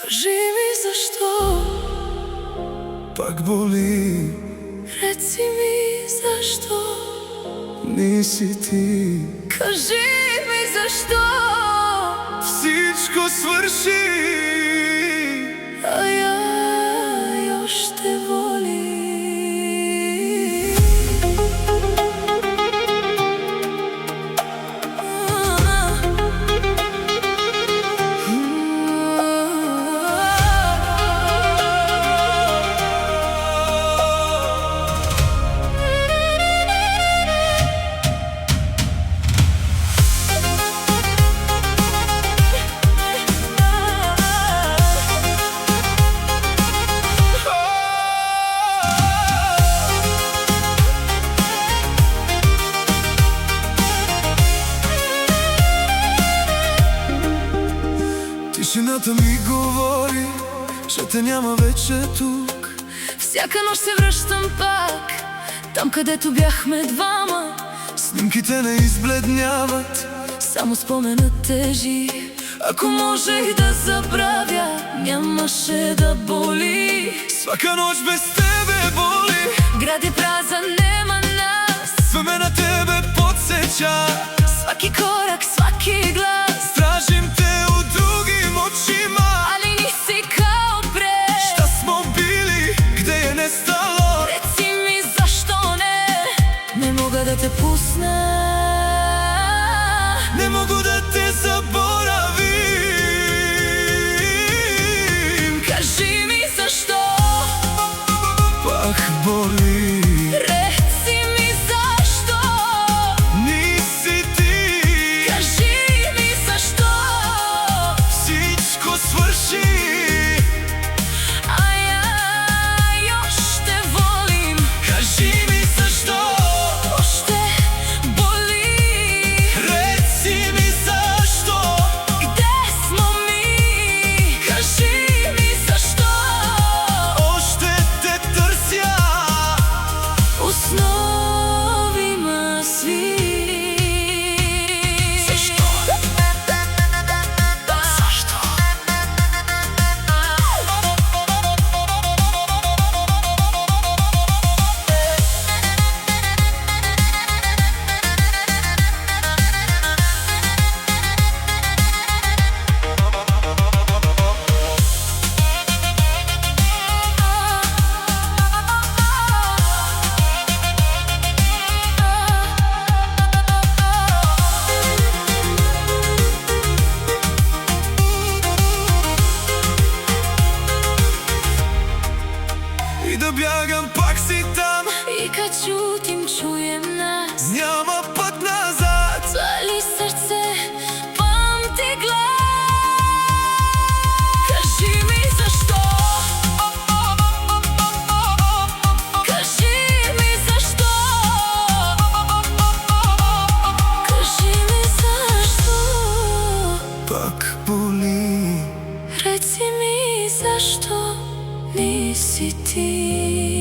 Кажи ми зашто пак боли. Реци ми зашто Ниси ти. Кажи ми зашто Всичко сврши, а ја још те волим. Тишината ми говори, че те няма вече тук. Всяка нощ се връщам пак там, където бяхме двама. Снимките не избледняват, Само споменът тежи. Ако можех да забравя, нямаше да боли. свака нощ без тебе боли. Град е празен, нема нас. Све ме на тебе подсеча. Сваки корак, сваки глас. Стражим те от другим очима. Али nisi kao pre. Šta smo bili, gde je nestalo? Reci mi zašto ne. Ne mogu da te pusna. Ne mogu da te zaboravim. Kaži mi zašto Пак боли. Reci mi zašto Ниси ти. Kaži mi zašto Всичко свърши, a ja još te volim. кажи ми защо. Още боли. Реци ми защо. Gde smo mi? Kaži mi zašto Още те търся. u snovima svim. Zašto? Zašto? И да бягам, пак си там. I kad čutim, čujem nas. Няма път назад. Pali srce, pamti glas. Kaži mi zašto. Kaži mi zašto. Kaži mi zašto. Пак боли. Reci mi zašto nisi ti.